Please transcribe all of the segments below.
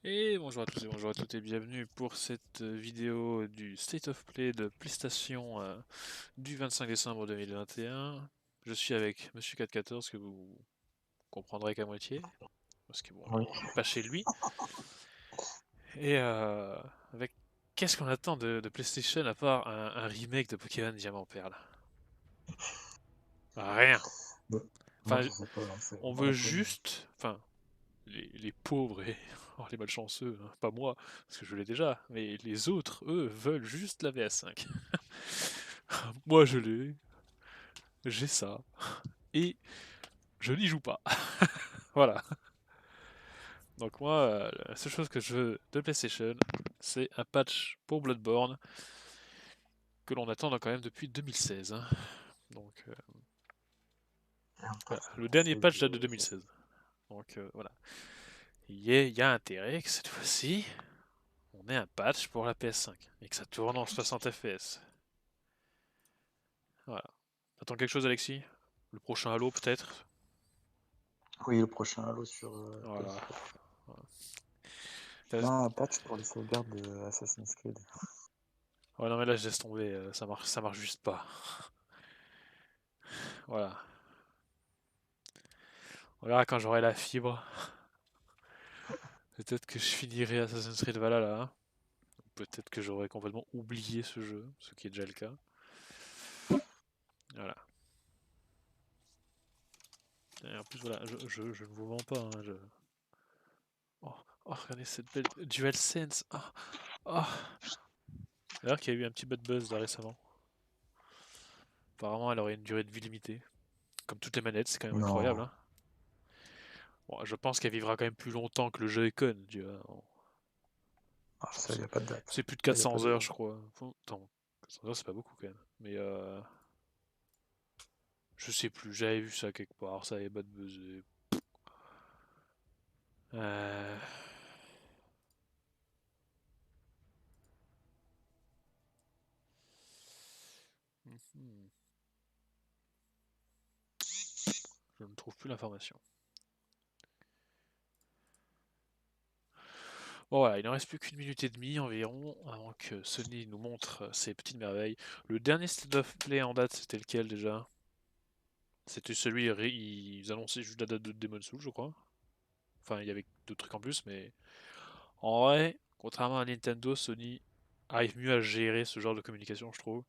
Et bonjour à tous et bonjour à toutes et bienvenue pour cette vidéo du State of Play de PlayStation du 25 décembre 2021. Je suis avec Monsieur 414 que vous comprendrez qu'à moitié, parce que bon, Oui. on n'est pas chez lui. Et avec qu'est-ce qu'on attend de PlayStation à part un remake de Pokémon Diamant Perle? Rien. Bon. Moi, Enfin, je sais pas, hein, c'est on vraiment veut la peine. juste, enfin, les pauvres et oh, les malchanceux, hein, pas moi, parce que je l'ai déjà, mais les autres, eux, veulent juste la VS5. Moi, je l'ai, j'ai ça, et je n'y joue pas. Voilà. Donc moi, la seule chose que je veux de PlayStation, c'est un patch pour Bloodborne que l'on attend quand même depuis 2016, hein. Donc Et un voilà. patch Le pour dernier patch Save, date de c'est 2016. Donc voilà. Il y a intérêt que cette fois-ci, on ait un patch pour la PS5 et que ça tourne en 60 FPS. Voilà. T'attends quelque chose, Alexis? Le prochain Halo, peut-être? Oui, le prochain Halo sur Voilà. PS4. Voilà. Non, un patch pour les sauvegardes de Assassin's Creed. Ouais, non, mais là, je laisse tomber. Ça marche juste pas. Voilà. On verra quand j'aurai la fibre. Peut-être que je finirai Assassin's Creed Valhalla, hein. Peut-être que j'aurai complètement oublié ce jeu, ce qui est déjà le cas. Voilà. Et en plus, voilà, je ne vous mens pas, hein, oh, oh, regardez cette belle DualSense. Oh, oh. D'ailleurs, qu'il y a eu un petit bad buzz là récemment. Apparemment, elle aurait une durée de vie limitée. Comme toutes les manettes, c'est quand même incroyable, Non, hein. Bon, je pense qu'elle vivra quand même plus longtemps que le Joy-Con, tu vois. ah, Je ça, pense y a pas de date. c'est plus de Ça, y a pas 400 de... heures, je crois. Attends, 400 heures, c'est pas beaucoup quand même. Mais je sais plus, j'avais vu ça quelque part, ça avait pas de buzzer. Euh... mhm. Je ne trouve plus l'information. Bon voilà, il ne reste plus qu'une minute et demie environ avant que Sony nous montre ses petites merveilles. Le dernier State of Play en date, c'était lequel déjà? C'était celui, ils annonçaient juste la date de Demon's Souls, je crois. Enfin, il y avait d'autres trucs en plus, mais en vrai, contrairement à Nintendo, Sony arrive mieux à gérer ce genre de communication, je trouve.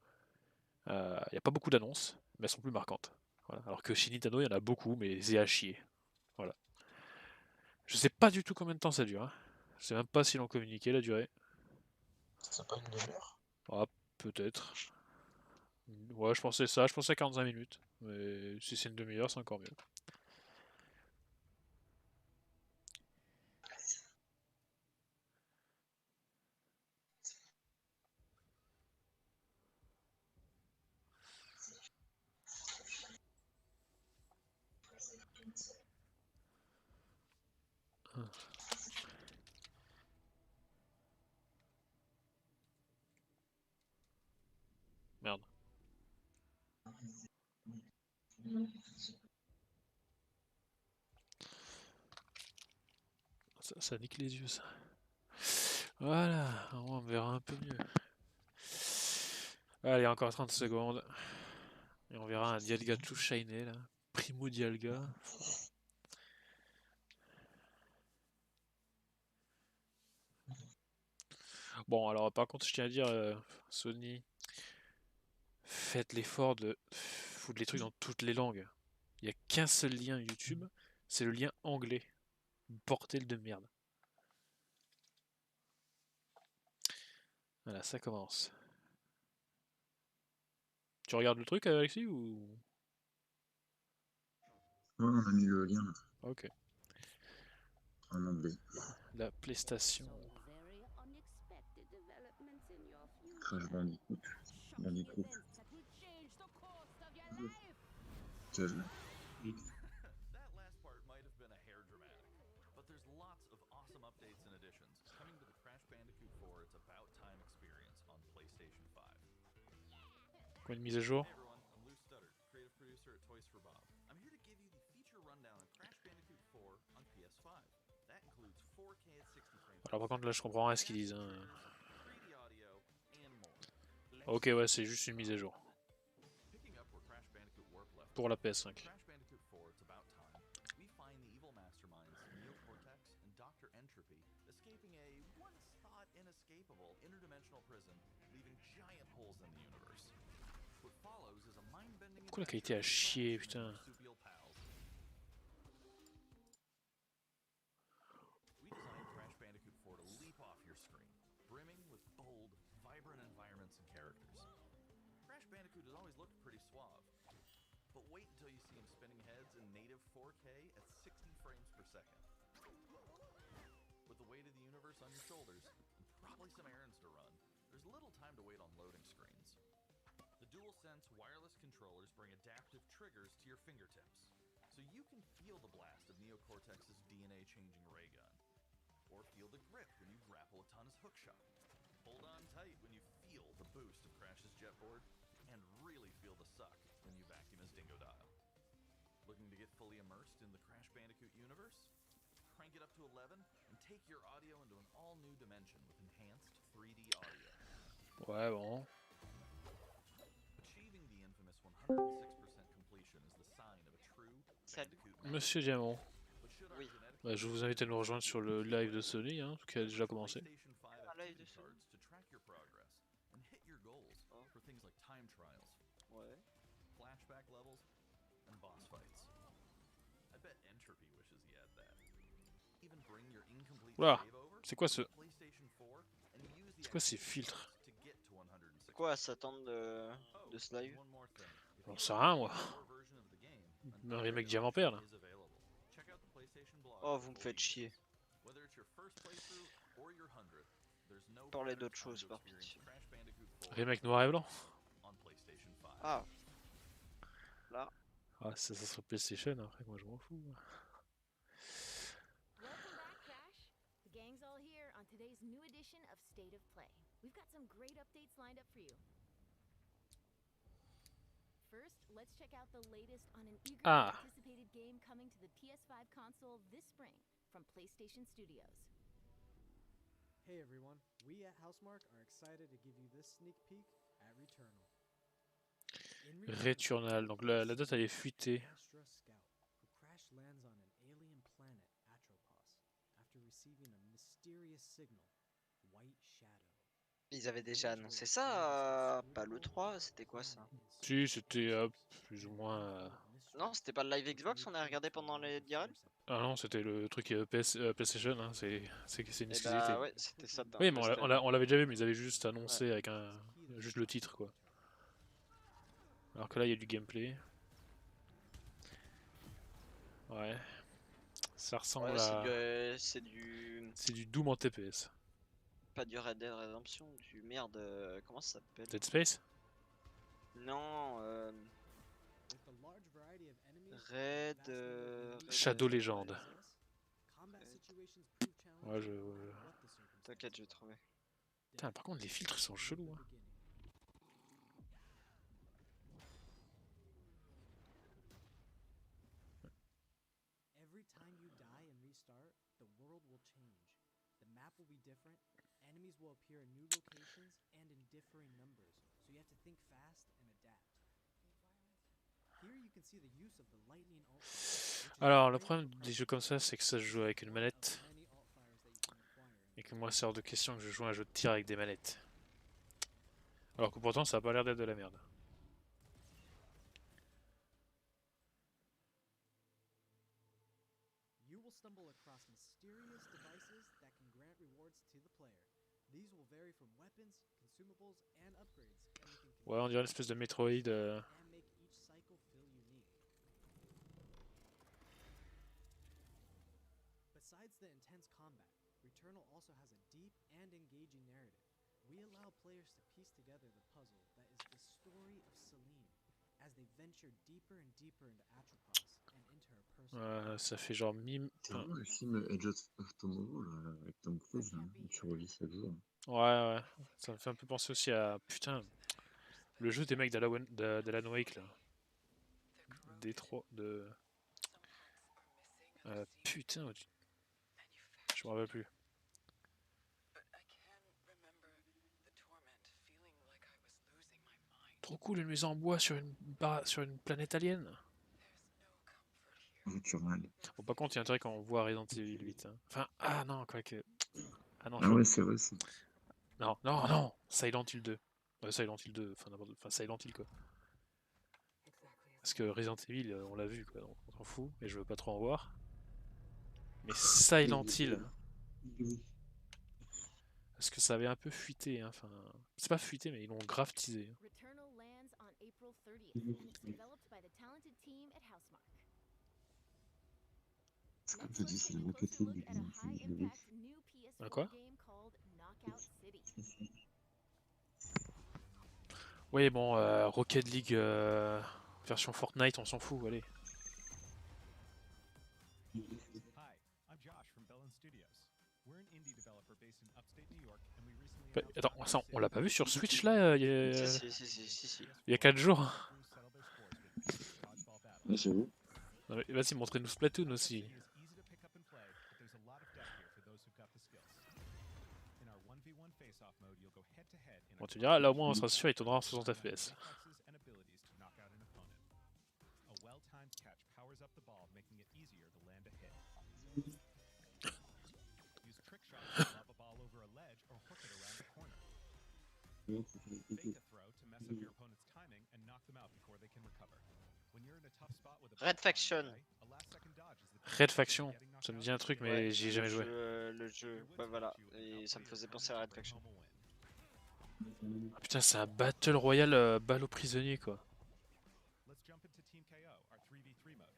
Il n'y a pas beaucoup d'annonces, mais elles sont plus marquantes. Voilà. Alors que chez Nintendo, il y en a beaucoup, mais c'est à chier. Voilà. Je sais pas du tout combien de temps ça dure, hein. Je sais même pas si l'on communiqué la durée. C'est pas une demi-heure? Ah, peut-être. Ouais, je pensais ça, je pensais 45 minutes. Mais si c'est une demi-heure, c'est encore mieux. Ah, merde. Ça nique les yeux, ça. Voilà, au moins on verra un peu mieux. Allez, encore 30 secondes. Et on verra un Dialga tout shiny là. Primo Dialga. Bon, alors par contre, je tiens à dire, Sony, faites l'effort de foutre les trucs dans toutes les langues. Il n'y a qu'un seul lien YouTube, c'est le lien anglais. Bordel de merde. Voilà, ça commence. Tu regardes le truc, Alexis, ou... Ouais, on a mis le lien, là, Ok. en anglais. La PlayStation. Crash Bandicoot. Bandicoot. Quel... That last part might have been a hair dramatic, but there's lots of awesome updates and additions coming to the Crash Bandicoot 4 It's About Time experience on PlayStation 5. Quoi, une mise à jour? Hey everyone, I'm Lou Studdard, creative producer at Toys for Bob. I'm here to give you the feature rundown on Crash Bandicoot 4 on PS5. That includes 4K Alors par contre là je comprends rien à ce qu'ils disent. Hein. 3D audio, and more. Ok ouais c'est juste une mise à jour. Picking up where Crash Bandicoot Warp left Pour la off, PS5. Crash Bandicoot 4, It's About Time, we find the evil masterminds Neocortex and Dr. Entropy escaping a once-thought inescapable interdimensional prison, leaving giant holes in the universe. What follows is a mind-bending Pourquoi la qualité a chier, putain. marsupial pals. We designed Crash Bandicoot 4 to leap off your screen, brimming with bold, vibrant environments and characters. Crash Bandicoot has always looked pretty suave, but wait until you see him spinning heads in native 4K at 60 frames per second. With the weight of the universe on your shoulders, and probably some errands to run, there's little time to wait on loading screens. The DualSense wireless controllers bring adaptive triggers to your fingertips, so you can feel the blast of Neocortex's DNA-changing ray gun, or feel the grip when you grapple a Tun's hookshot. Hold on tight when you feel the boost of Crash's jetboard, and really feel the suck when you vacuum his dingo dial. Looking to get fully immersed in the Crash Bandicoot universe? Crank it up to 11 and take your audio into an all-new dimension with enhanced 3D audio. Ouais bon. Achieving the infamous 106% completion is the sign of a true Bandicoot master. Monsieur Diamant. But should our Oui. genetic Bah, je vous invite à nous rejoindre sur le live de Sony, hein, qui a déjà commencé. PlayStation 5 Un live de activity Sony. cards to track your progress and hit your goals Oh. for things like time trials, Ouais. flashback levels, and boss fights. I bet Entropy wishes he had that. Even bring your incomplete Oula, save over c'est quoi ce... to PlayStation 4 and use the C'est quoi ces activity filtres? cards to get to 106. Quoi à s'attendre de ce Oh, live? one more thing. If J'en you sais like rien moi. the core version of the game, Un remake an Diamant option Père là. is available. Check out the PlayStation blog Oh, for vous me full faites details. chier. Whether it's your first playthrough or your 100th, there's no Parlez better d'autre time chose, to par experience pitié. Crash Bandicoot 4 Remake noir et blanc. on PlayStation 5. Ah. Là. Ah ça sera PlayStation après, moi je m'en fous. Welcome back, Crash. The gang's all here on today's new edition of State of Play. We've got some great updates lined up for you. First, let's check out the latest on an eagerly anticipated game coming to the PS5 console this spring from PlayStation Studios. Hey everyone, we at Housemarque are excited to give you this sneak peek at Returnal. In Returnal, donc la date elle est fuitée. Astra Scout, who crash lands on an alien planet, Atropos, after receiving a mysterious signal, White Shadow. Ils avaient déjà annoncé ça, pas le 3, c'était quoi ça? Si, c'était plus ou moins... Non, c'était pas le live Xbox, on a regardé pendant les DRL? Ah non, c'était le truc PlayStation, hein, c'est une Eh exclusivité. bah ouais, c'était ça. Oui, mais on l'avait déjà vu, mais ils avaient juste annoncé avec juste le titre, quoi. Alors que là, il y a du gameplay. Ouais. Ça ressemble ouais, à... c'est du... C'est du Doom en TPS. Pas du Red Dead Redemption, du merde... comment ça s'appelle? Dead Space? Non, With a large variety of enemies, Red... vast number of Shadow enemies, Legend. combat situations prove challenging Ouais, no matter what the circumstances. T'inquiète, je vais trouver. Putain, par contre, les filtres sont chelous. Hein. Every time you die and restart, the world will change. The map will be different, enemies will appear in new locations and in differing numbers, so you have to think fast and adapt. Here you can see the use of the lightning alt fire, which is Alors, a le great problème des jeux comme ça, c'est que ça se joue avec une manette. one of many alt fires that you can acquire in Et que moi, c'est hors de question que je joue à un jeu de tir avec des manettes. Alors que pourtant, ça a pas l'air d'être de la merde. You will stumble across mysterious devices that can grant rewards to the player. These will vary from weapons, consumables, and upgrades, and you can Ouais, on dirait une espèce de Metroid. and make each cycle feel unique. Besides the intense combat, Returnal also has a deep and engaging narrative. We allow players to piece together the puzzle that is the story of Celine as they venture deeper and deeper into Atropos and into her personal Ça fait genre mime. C'est vraiment le film Edge of Tomorrow là, avec Tom Cruise, là, où tu revis sa vie. Ouais, ça me fait un peu penser aussi à... Putain, le jeu des mecs d'Alan Wake, là. Détroit de... putain, je me rappelle plus. Trop cool, une maison en bois sur une planète alien. Naturel. Bon, par contre, il y a un truc quand on voit Resident Evil 8. Hein. Enfin, ah non, quoi que. Ah non, Ah ouais, c'est vrai, c'est. Non, non, non, Silent Hill 2. Ouais, Silent Hill 2, enfin Silent Hill quoi. Parce que Resident Evil, on l'a vu quoi, donc on s'en fout, et je veux pas trop en voir. Mais Silent Hill, parce que ça avait un peu fuité, hein, enfin. C'est pas fuité, mais ils l'ont grave teasé. Returnal lands on April 30th, and it's developed by the talented team at Housemarque. C'est comme Next, je let's dis, c'est take la a Rocket closer League look du at a game. high-impact new Un PS4 quoi? game called Knockout City. Oui, bon, Rocket League version Fortnite, on s'en fout, allez. Hi, I'm Josh from Bellin Studios. We're an indie developer based in upstate New York, and we recently Bah, announced attends, ça, Knockout on l'a City, pas vu sur a Switch new là, Si. il y a 4 jours? crews settle their scores with epic dodgeball battles. Ouais, j'avoue. Non, mais Vas-y, montrez-nous Splatoon aussi. City is easy to pick up and play, but there's a lot of depth here for those who've got the skills. In our 1v1 face-off mode, you'll go head-to-head in a Bon, tu diras, là au moins on sera sûr, il tournera en 60 FPS. reflexes and abilities to knock out an opponent. A well-timed catch powers up the ball, making it easier to land a hit. Use trick shots to lob a ball over a ledge or hook it around a corner. Fake a throw to mess up your opponent's timing and knock them out before they can recover. When you're in a tough spot with a Red ball flying Faction. your way, a last-second dodge is the best Red way of Faction, getting knocked ça me out dit un and truc, getting mais back. j'y ai jamais joué. Le jeu, bah voilà, et ça me faisait penser à Red Faction. Ah, putain, c'est un Battle Royale balle aux prisonniers quoi. Let's jump into Team KO, our 3v3 mode.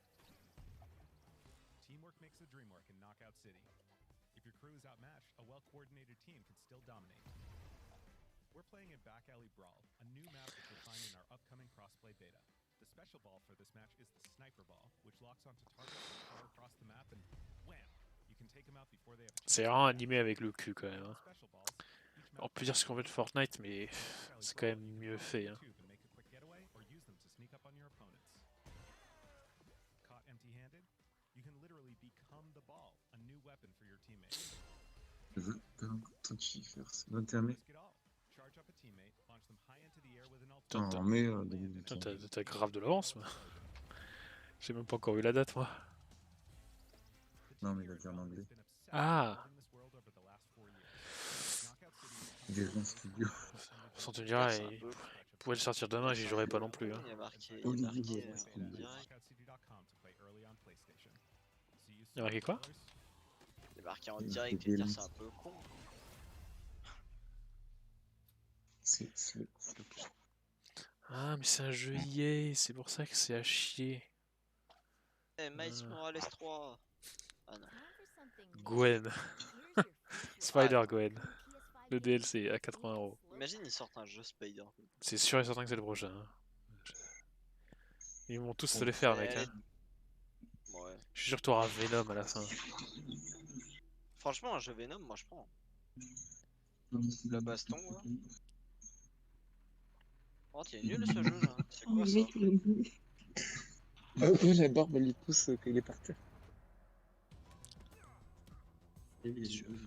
Teamwork makes the dream work in Knockout City. If your crew is outmatched, a well-coordinated team can still dominate. We're playing in Back Alley Brawl, a new map that you'll find in our upcoming crossplay beta. The special ball for this match is the Sniper Ball, which locks onto targets far across the map and wham! You can take them out before they have a chance. C'est vraiment animé avec le cul quand même. Hein. Special balls, each map On peut dire ce qu'on veut de Fortnite, mais c'est quand même mieux fait. Hein. and make a quick getaway or use them to sneak up on your opponents. Caught empty-handed? You can literally become the ball, a new weapon for your teammates. Je veux pas longtemps qu'il faire ça. 21 mai. Risk it all. Charge up a teammate, launch them high into the air with an Putain, ultimate. En mai Putain, 2021. t'as grave de l'avance, moi. J'ai même pas encore eu la date, moi. Non, mais il a dit en anglais. Ah. Des gens studio. Sans te dire, C'est un il peu- pourrait le sortir demain, j'y jouerai pas non plus. Hein. Il y a marqué, Olivier il y a Bourras, marqué comme en dit. direct. Il y a marqué quoi? Il y a marqué en Il direct, fait et dire des c'est un peu con. C'est Ah, mais c'est un jeu EA, c'est pour ça que c'est à chier. Eh, Miles Morales 3. Ah non. Gwen. Spider-Gwen. Le DLC à 80 €. Imagine ils sortent un jeu Spider. C'est sûr et certain que c'est le prochain. Hein. Ils vont tous se les faire, mec. Hein. Ouais. Je suis sûr que tu auras Venom à la fin. Franchement, un jeu Venom, moi je prends. La baston là. Oh, t'es nul ce jeu là. C'est quoi ça? Ah oui, la barbe, elle lui pousse quand il est par terre. Et les yeux.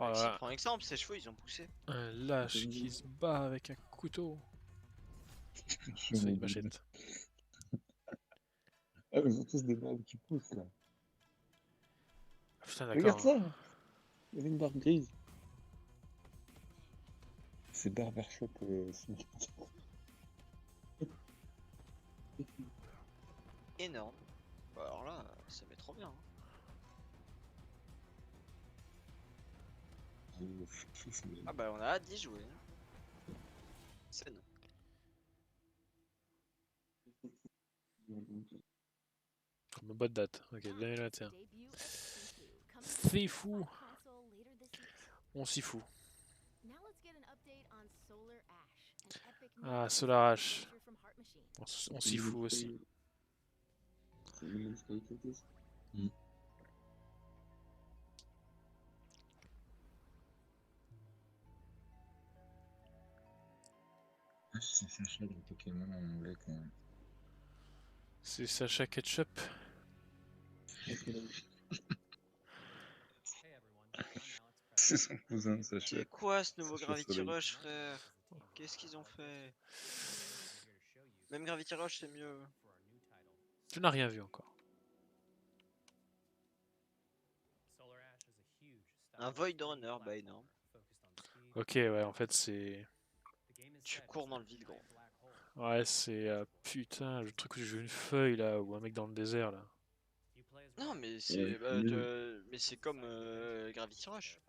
Oh là S'il là, prend exemple, ses cheveux ils ont poussé. un lâche qui se bat avec un couteau. C'est une machette. Ah, mais ils ont tous des barbes qui poussent là. Ah, putain, Regarde d'accord. ça! Il y avait une barbe grise. C'est Barbershop. Énorme. Bah, alors là, ça met trop bien. Hein. Ah bah on a hâte d'y jouer. Hein. Scène. Comme une bonne date. Ok, 2021. C'est fou. On s'y fout. Ah, Solar Ash. On s'y fout aussi. C'est Sacha dans Pokémon en anglais quand même. C'est Sacha Ketchup. Hey everyone, I'm Alex C'est son cousin, C'est Sacha. quoi ce nouveau Sacha Gravity Soleil. Rush, frère? Qu'est-ce qu'ils ont fait? Même Gravity Rush, c'est mieux. Tu n'as rien vu encore. Un Void Runner, bah énorme. Ok, ouais, en fait, c'est... Tu cours dans le vide, gros. Ouais, c'est... putain, le truc où j'ai vu une feuille, là, ou un mec dans le désert, là. Non, mais Ouais, c'est nul. mais c'est comme Gravity Rush.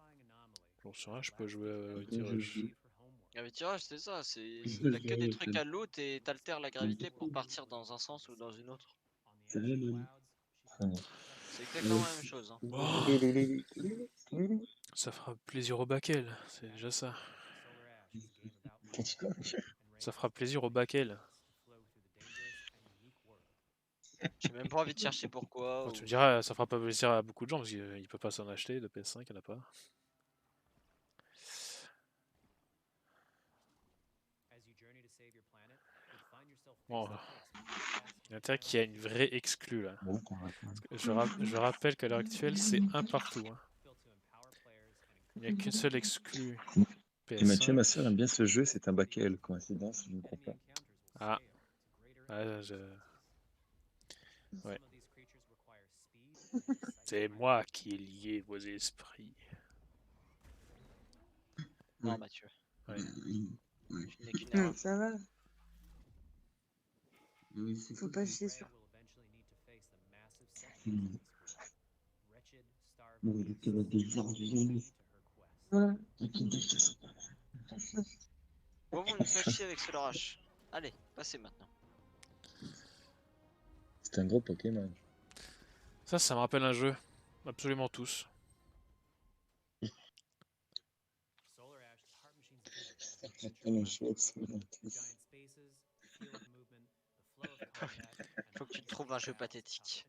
J'en sais rien, je peux jouer à Après, Gravity j'ai Rush. vu. Gravity Rush, c'est ça. Je T'as que des l'ai trucs à loot et t'altères la gravité pour partir dans un sens ou dans une autre. C'est vrai, même. C'est exactement la même chose. Hein. Ça fera plaisir au Bakel, c'est déjà ça. Ça fera plaisir au Bakel. J'ai même pas envie de chercher pourquoi. Bon, tu me Ou... diras, ça fera pas plaisir à beaucoup de gens, parce qu'ils peuvent pas s'en acheter, de PS5, il n'y en a pas. Bon, il y a intérêt qu'il y a une vraie exclue, là. Bon, qu'on va faire. Je rappelle qu'à l'heure actuelle, c'est un partout. Hein. Il n'y a qu'une seule exclue Et Mathieu, PS5. ma soeur aime bien ce jeu, c'est un baquel. Coïncidence, je ne crois pas. Ah, ouais, ouais. C'est moi qui ai lié vos esprits. Non, Mathieu. Ouais. Tu n'es qu'une erreur. Ça va. Faut pas chier sur. Voilà. Bon, vous nous faites chier avec ce Rush. Allez, passez maintenant. C'est un gros Pokémon. Ça me rappelle un jeu. Absolument tous. Faut que tu te trouves un jeu pathétique.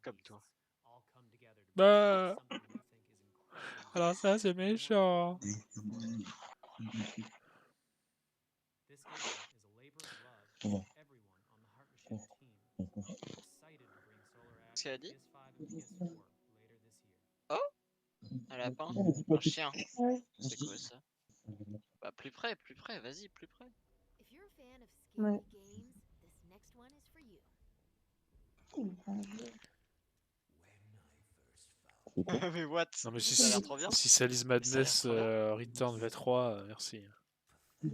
Comme toi. Bah. Alors ça, c'est méchant. Qu'est-ce qu'elle a dit? Oh? Un lapin? Un chien? C'est quoi ça? Bah plus près, vas-y, plus près. If you're a fan of scary Ouais. games, this next one is for you. Mais what? Non mais Ça a l'air trop bien. si Sally's Madness trop bien. Return V3, merci.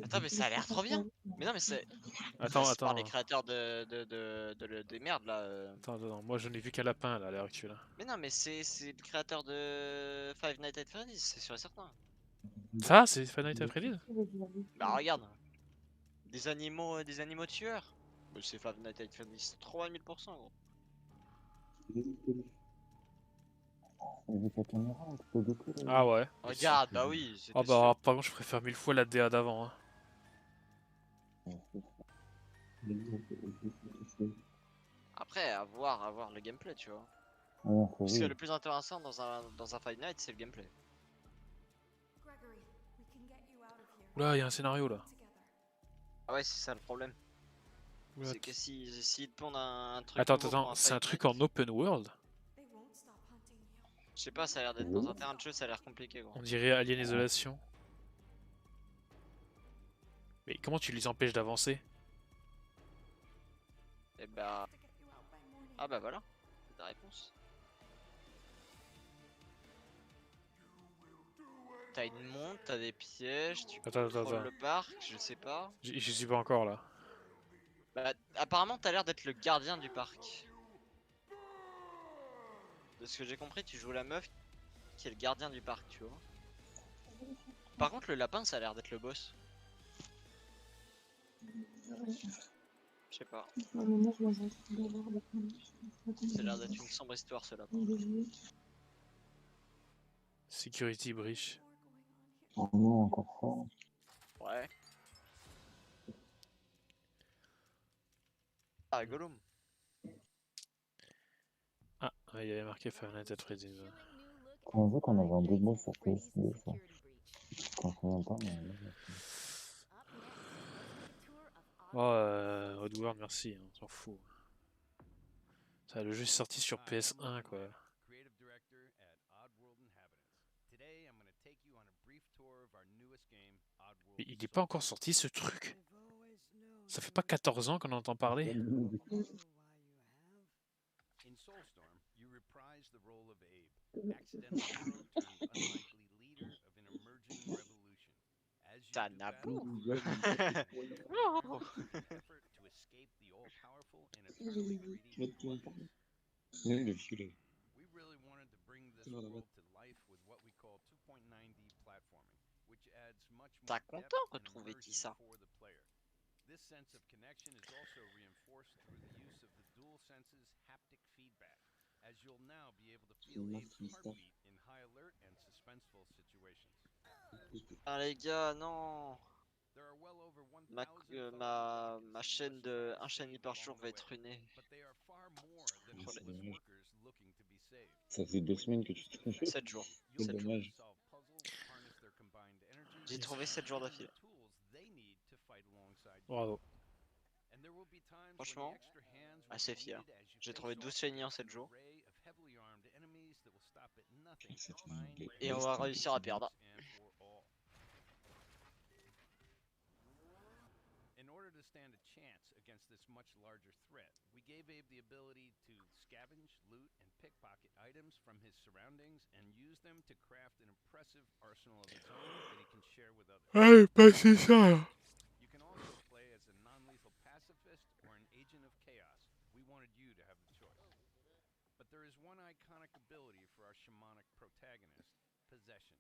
Attends, mais ça a l'air trop bien. Mais non, mais c'est. Attends, C'est par les attends. créateurs des merdes là. Attends, moi je n'ai vu qu'un lapin là, à l'heure actuelle. Mais non, mais c'est le créateur de Five Nights at Freddy's, c'est sûr et certain. Ça, c'est Five Nights at Freddy's? Bah regarde. Des animaux tueurs. Bah, c'est Five Nights at Freddy's, 30 000%, gros. Ah ouais. Regarde, bah oui. Ah bah alors, par contre je préfère 1000 fois la DA d'avant. Hein. Après, à voir le gameplay, tu vois. Parce que le plus intéressant dans un Five Nights, c'est le gameplay. Oula, il y a un scénario là. Ah ouais, c'est ça le problème. Oula, C'est que s'ils te pondent un truc. Attends, nouveau pour un c'est un Five truc Nights, en open world? je sais pas, ça a l'air d'être dans un terrain de jeu, ça a l'air compliqué, gros. On dirait Alien Isolation. Mais comment tu les empêches d'avancer? Et bah. Ah bah voilà, c'est ta réponse. T'as une montre, t'as des pièges, tu contrôles le parc, je sais pas. J'y suis pas encore là. Bah, apparemment, t'as l'air d'être le gardien du parc. De ce que j'ai compris, tu joues la meuf qui est le gardien du parc, tu vois. Par contre, le lapin, ça a l'air d'être le boss. Je sais pas. Ça a l'air d'être une sombre histoire, ce lapin. Security Breach. Oh non, encore fort. Ouais. Ah, rigolo. Ah, il y avait marqué Five Nights at Freddy's. Quand on voit qu'on avait un démo sur PS2, ça. Je m'en souviens pas, mais. Oh, Oddworld, merci, on s'en fout. Ça, le jeu est sorti sur PS1, quoi. Creative director at Oddworld Inhabitants. Today, I'm going to take you on Mais il n'est pas encore sorti ce truc. Ça fait pas 14 ans qu'on entend parler. In Soulstorm, you reprise the role of Abe, accidental hero turned unlikely leader of an emerging revolution. As you T'as do Naboo. battle, you an effort to escape the all-powerful and eternally greedy Empire. We really wanted to bring this world to life with what we call 2.9D platforming, which adds much more T'as depth content and retrouver immersion Tissa. for the player. This sense of connection is also reinforced through the use of the DualSense's haptic feedback, as you'll now be able to feel Abe's heartbeat in high alert and suspenseful situations. Ah les gars, non. There are well over 1,000 Ma chaîne de un chaîne par jour va être ruinée. but they are far more than C'est hopeless dommage. workers looking to be saved. Ça fait 2 semaines que tu te fais. 7 jours. You'll C'est be able to dommage. solve puzzles, harness their combined energies, J'ai trouvé 7 jours and d'affilée. the tools they need to fight alongside you. Bravo. And there will be times when Franchement, the extra hands will assez be fier. needed as you J'ai face trouvé off 12 shiny en against 7 an jours. array of heavily armed enemies that will stop at nothing to C'est find les Et on va réussir à perdre. and for all. In order to stand a chance against this much larger threat, we gave Abe the ability to scavenge, loot, and pickpocket items from his surroundings and use them to craft an impressive arsenal of his own that he can share with others. Ay, pas c'est ça. You can also play as a non-lethal pacifist or an agent of chaos. We wanted you to have the choice. But there is one iconic ability for our shamanic protagonist, possession.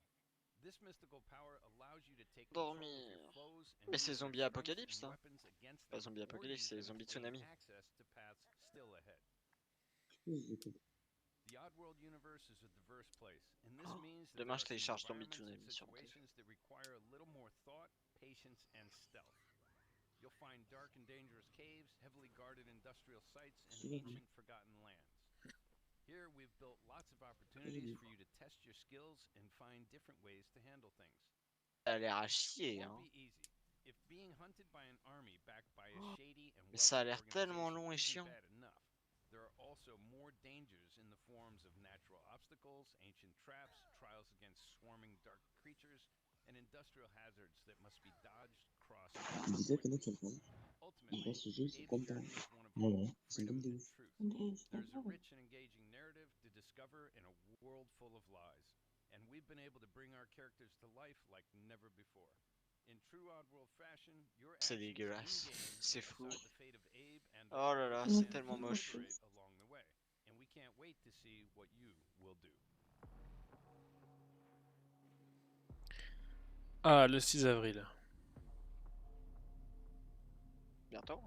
This mystical power allows you to take control of your foes and Mais c'est use their Zombie strengths Apocalypse, and ça. weapons against Pas them, Zombie or Apocalypse, use c'est them Zombie to gain Tsunami. access to paths still ahead. The Oddworld universe is a diverse place, and this means that Demain, there je are some télécharge Zombie environments and Tsunami sur mon téléphone. situations that require a little more thought, patience, and stealth. You'll find dark and dangerous caves, heavily guarded industrial sites, and ancient forgotten lands. Here, we've built lots of opportunities for you to test your skills and find different ways to handle things. Ça a l'air à chier, It hein. won't be easy. If being hunted by an army backed by a shady and Mais ça a wealthy l'air tellement organization long et isn't chiant. bad enough, there are also more dangers in the forms of natural obstacles, ancient traps, trials against swarming dark creatures, and industrial hazards that must be dodged, crossed, and quickly. Ultimately, Abe's journey is one of hope, freedom, and truth. There's a rich and engaging narrative to discover in a world full of lies, and we've been able to bring our characters to life like never before. In true Oddworld fashion, your C'est actions dégueulasse. in-game C'est may flou. decide the fate of Abe and Oh là là, others c'est and tellement moche. cooperate along the way. And we can't wait to see what you will do. Ah, le 6 avril. Bientôt.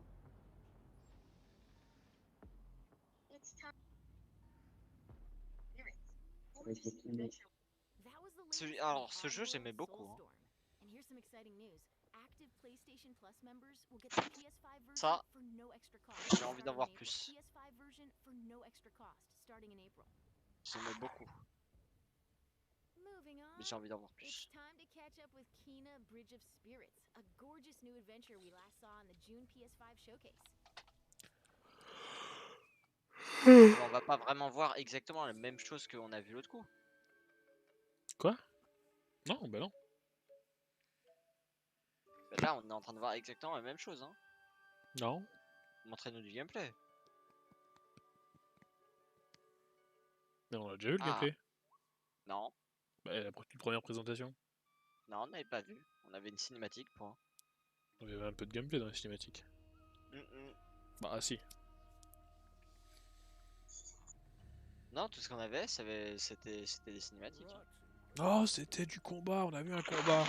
Alors, ce jeu, j'aimais beaucoup. Hein. Ça, j'ai envie d'en voir plus. J'aimais beaucoup. Mais j'ai envie d'en voir plus. On va pas vraiment voir exactement la même chose qu'on a vu l'autre coup. Quoi? Non, bah non. Bah là, on est en train de voir exactement la même chose. Hein. Non. Montrez-nous du gameplay. Mais on a déjà vu le gameplay. Non. Bah, la première présentation. Non, on n'avait pas vu. On avait une cinématique, point. Il y avait un peu de gameplay dans la cinématique. Bah, si. Non, tout ce qu'on avait, c'était des cinématiques. Oh, c'était du combat, on a vu un combat.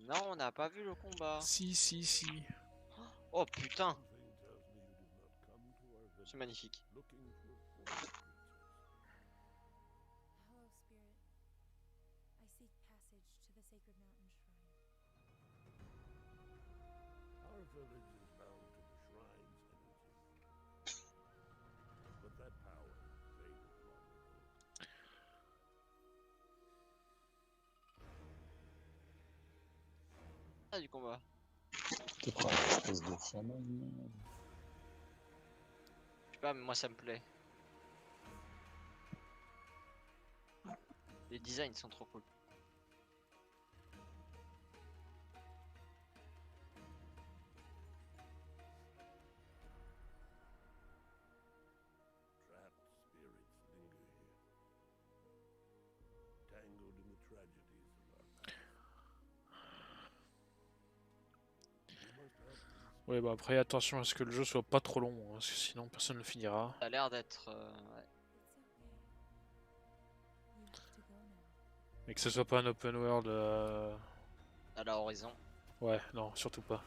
Non, on n'a pas vu le combat. Si. Oh putain. C'est magnifique. Ah, du combat. C'est quoi, une espèce de chaman? Je sais pas, mais moi ça me plaît. Les designs sont trop cool. Ouais, bah après, attention à ce que le jeu soit pas trop long, hein, parce que sinon personne ne le finira. Ça a l'air d'être. Ouais. Mais que ce soit pas un open world. À la Horizon. Ouais, non, surtout pas.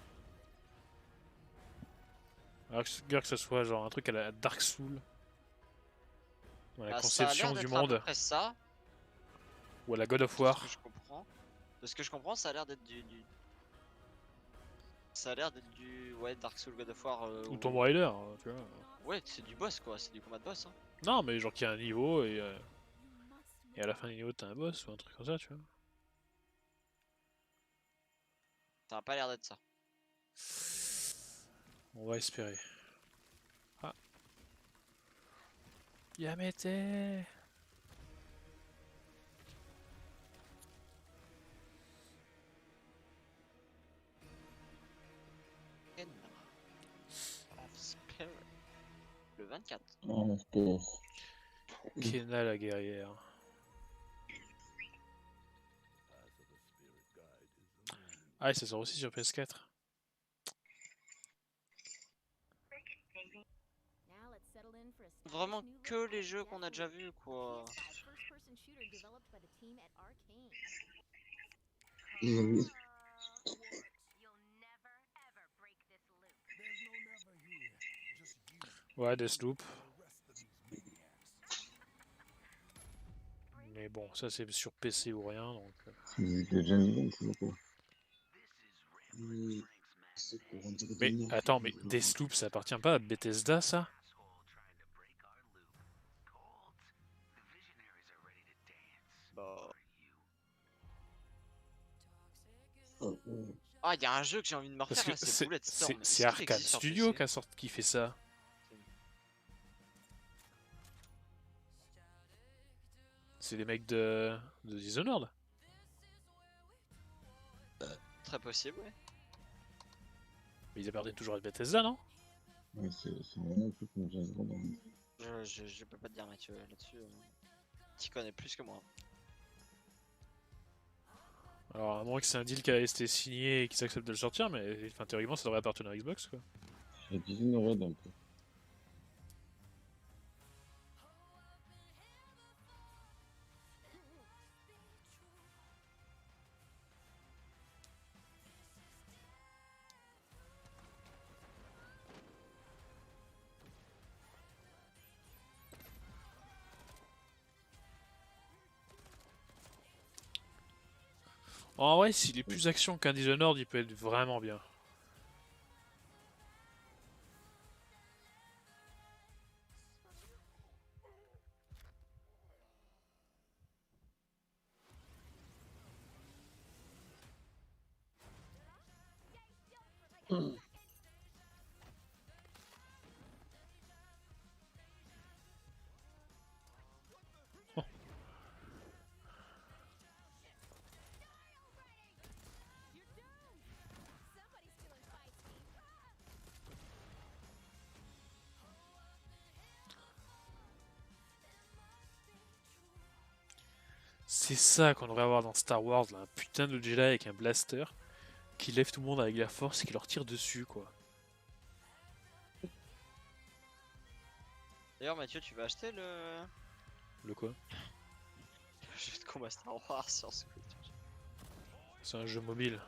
Alors que ce soit genre un truc à la Dark Souls. Dans la Bah, ça a l'air conception du d'être à peu monde. près ça. Ou à la God of De ce War. que je comprends. De ce que je comprends, ça a l'air d'être du. Ça a l'air d'être du. Ouais, Dark Souls God of War. Ou Tomb Raider, tu vois. Ouais, c'est du boss quoi, c'est du combat de boss. Hein. Non, mais genre qu'il y a un niveau et à la fin du niveau t'as un boss ou un truc comme ça, tu vois. Ça a pas l'air d'être ça. On va espérer. Ah. Yamete. Le 24. En FPS. Kena la guerrière. Ah, et ça sort aussi sur PS4. Vraiment que les jeux qu'on a déjà vus quoi. Ouais, Deathloop. Mais bon, ça c'est sur PC ou rien, donc... Mais attends, mais Deathloop ça appartient pas à Bethesda ça? Ah, il y a un jeu que j'ai envie de me refaire là, c'est Bulletstorm. C'est Arkane Studio qui fait ça. C'est les mecs de Dishonored. Très possible, ouais. Mais ils appartiennent toujours à Bethesda, non? Ouais, c'est vraiment un truc qu'on vient de voir. Je peux pas te dire Mathieu là-dessus. Tu connais plus que moi. Alors à moins que c'est un deal qui a été signé et qu'ils acceptent de le sortir, mais enfin, théoriquement ça devrait appartenir à Xbox quoi. J'ai Dishonored un peu. En vrai, s'il est plus action qu'un Dishonored, il peut être vraiment bien. C'est ça qu'on devrait avoir dans Star Wars, là, un putain de Jedi avec un blaster qui lève tout le monde avec la force et qui leur tire dessus quoi. D'ailleurs Mathieu, tu vas acheter le... Le quoi? Le jeu de combat Star Wars sur Switch. C'est un jeu mobile.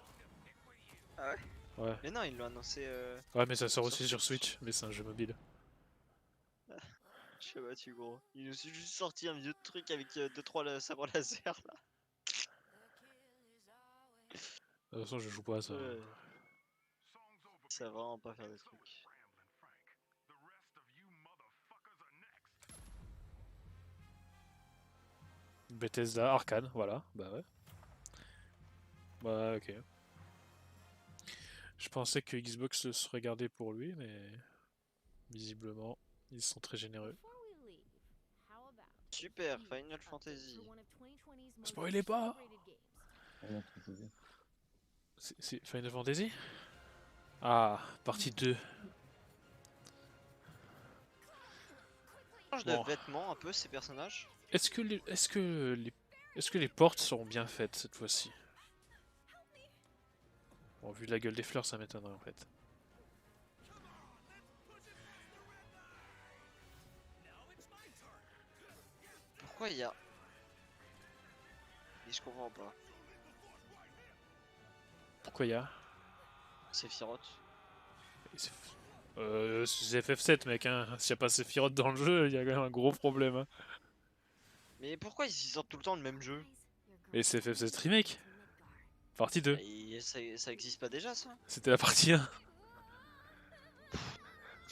Ah ouais? Ouais. Mais non, ils l'ont annoncé... Ouais mais ça sort aussi sur Switch, mais c'est un jeu mobile. Je sais pas, tu gros. Il nous a juste sorti un vieux truc avec 2-3 sabres laser là. De toute façon je joue pas à ça. Ouais. Ça va vraiment pas faire des trucs. Bethesda, Arkane, voilà, bah ouais. Bah ok. Je pensais que Xbox le serait gardé pour lui, mais visiblement ils sont très généreux. Super, Final Fantasy. Spoilez pas! C'est Final Fantasy? Ah, partie 2. Change de vêtements un peu ces personnages. Est-ce que les portes seront bien faites cette fois-ci? Bon, vu la gueule des fleurs, ça m'étonnerait en fait. pourquoi il y a... Et je comprends pas. Pourquoi il y a Sephiroth. C'est FF7 mec, hein. S'il n'y a pas Sephiroth dans le jeu, il y a quand même un gros problème. Hein. Mais pourquoi ils sortent tout le temps le même jeu? Et c'est FF7 Remake. Partie 2. Et ça existe pas déjà ça? C'était la partie 1.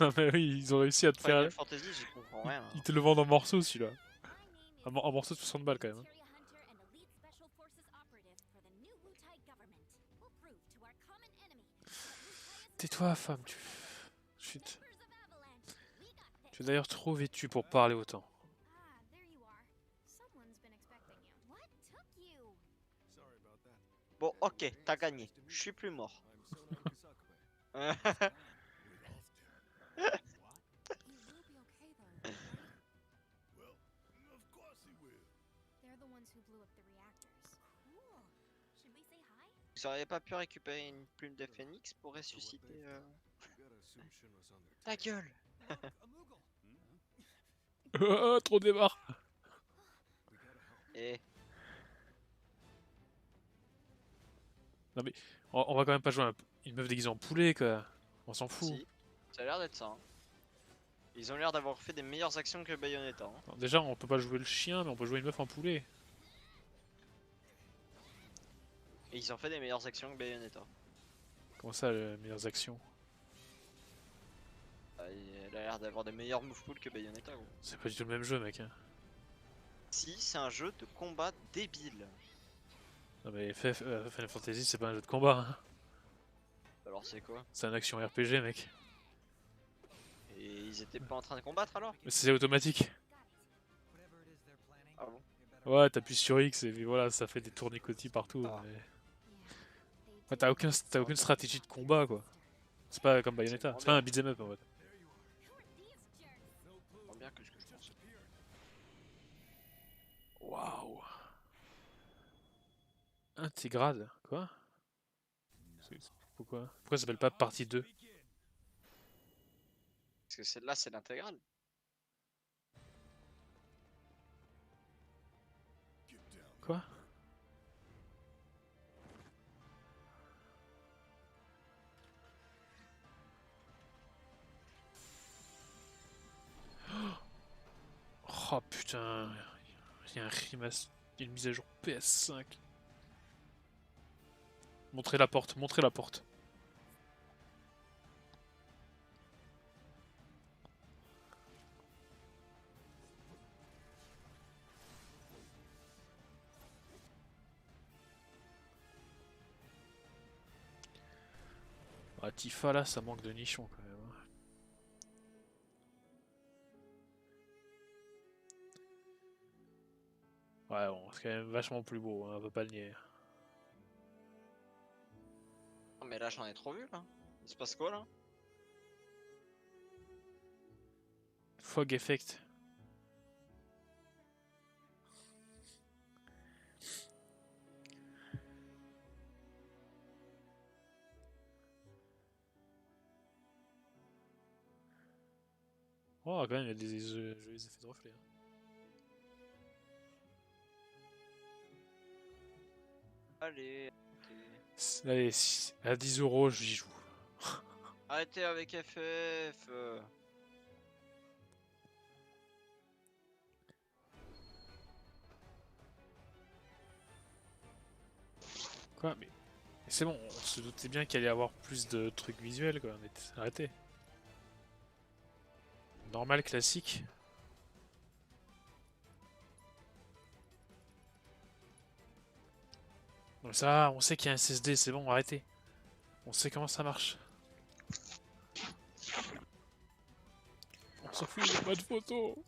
Non mais oui, ils ont réussi à te faire... Final Fantasy, j'y comprends rien. Ils te le vendent en morceaux celui-là. Un morceau de 60 balles quand même. Hein. Tais-toi femme, tu... Chut. Tu es d'ailleurs trop vêtu pour parler autant. Bon, ok, t'as gagné. Je suis plus mort. Vous auriez pas pu récupérer une plume de phénix pour ressusciter Ta gueule. Trop démarre. Et non mais on va quand même pas jouer une meuf déguisée en poulet quoi. On s'en fout. si, ça a l'air d'être ça. Hein. Ils ont l'air d'avoir fait des meilleures actions que Bayonetta. Hein. Alors, déjà on peut pas jouer le chien mais on peut jouer une meuf en poulet. Et ils ont fait des meilleures actions que Bayonetta. Comment ça les meilleures actions? Elle a l'air d'avoir des meilleurs move pools que Bayonetta. Gros. C'est pas du tout le même jeu mec. Hein. Si, c'est un jeu de combat débile. Non mais Final Fantasy c'est pas un jeu de combat. Hein. Alors c'est quoi? C'est un action RPG mec. Et ils étaient pas en train de combattre alors? Mais c'est automatique. Ah bon? Ouais t'appuies sur X et puis voilà ça fait des tournicotis partout. Ah. Mais... Ouais, t'as aucune stratégie de combat quoi. C'est pas comme Bayonetta, c'est pas un beat'em up en fait. Bien que ce que je pense. Waouh. Intégrade, quoi? Pourquoi ça s'appelle pas partie 2? Parce que celle-là c'est l'intégrale. Quoi? Oh putain, il y a un remaster, une mise à jour PS5. Montrez la porte, montrez la porte. Ah, Tifa là, ça manque de nichon quand même. Ouais, bon, c'est quand même vachement plus beau, hein, on peut pas le nier. Non mais là j'en ai trop vu là. Il se passe quoi là? Fog Effect. Oh, quand même, il y a des jolis effets de reflets. Hein. Allez. Allez, à 10 €, j'y joue. Arrêtez avec FF. Quoi? Mais c'est bon, on se doutait bien qu'il allait y avoir plus de trucs visuels quoi. Arrêtez. Normal, classique. Donc ça, on sait qu'il y a un SSD, c'est bon, arrêtez. On sait comment ça marche. On s'en fout, il n'y a pas de photo.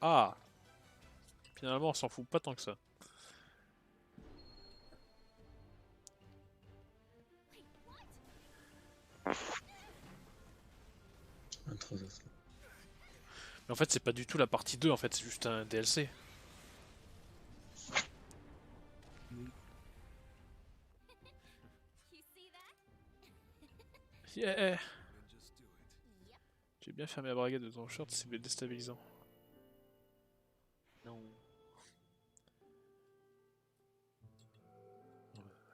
Ah! Finalement, on s'en fout pas tant que ça. Mais en fait, c'est pas du tout la partie 2, en fait, c'est juste un DLC. Yeah. bien fermer la braguette de ton short, c'est déstabilisant. Non.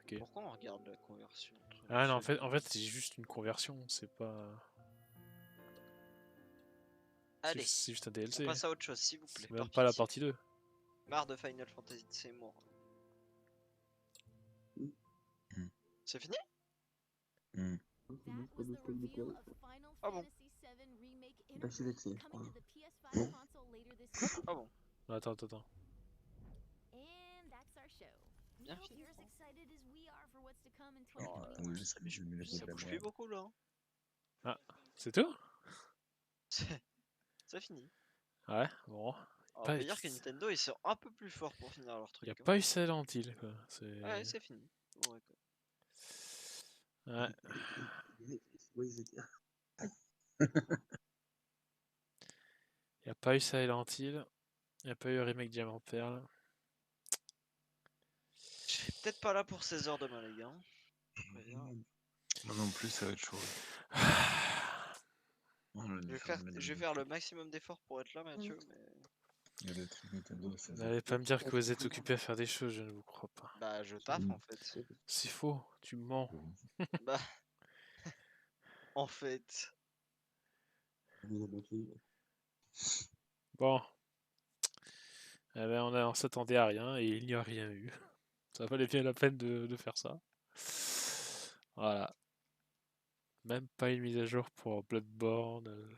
Okay. Pourquoi on regarde la conversion entre Ah non, en fait c'est juste une conversion, c'est pas... Allez, c'est juste un DLC. on passe à autre chose, s'il vous plaît. C'est même pas la partie 2. Marre de Final Fantasy, c'est mort. C'est fini? Ah bon? Bah, c'est vexé. Ah bon? Attends. Bien fini. Ça Ça bouge plus beaucoup là. Ah, c'est tout? C'est fini. Ouais, bon. On peut dire que Nintendo ils sont un peu plus forts pour finir leur truc. Y'a pas eu Silent Hill quoi. Ouais, c'est fini. Ouais. Ouais. Y'a pas eu Silent Hill. Y'a pas eu remake Diamant Perle. Je serai peut-être pas là pour 16 heures demain les gars. Moi non plus ça va être chaud. Je vais faire le maximum d'efforts pour être là Mathieu, mais... N'allez pas me dire que vous êtes occupé à faire des choses, je ne vous crois pas. Bah je taffe en fait. C'est faux, tu mens. Bah... en fait... Bon. Eh ben on s'attendait à rien et il n'y a rien eu. Ça valait bien la peine de faire ça. Voilà. Même pas une mise à jour pour Bloodborne,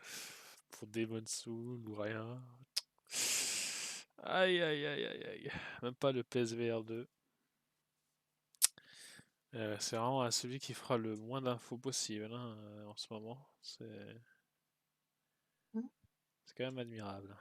pour Demon's Souls ou rien. Aïe. Même pas le PSVR 2. C'est vraiment celui qui fera le moins d'infos possible hein, en ce moment. C'est quand même admirable.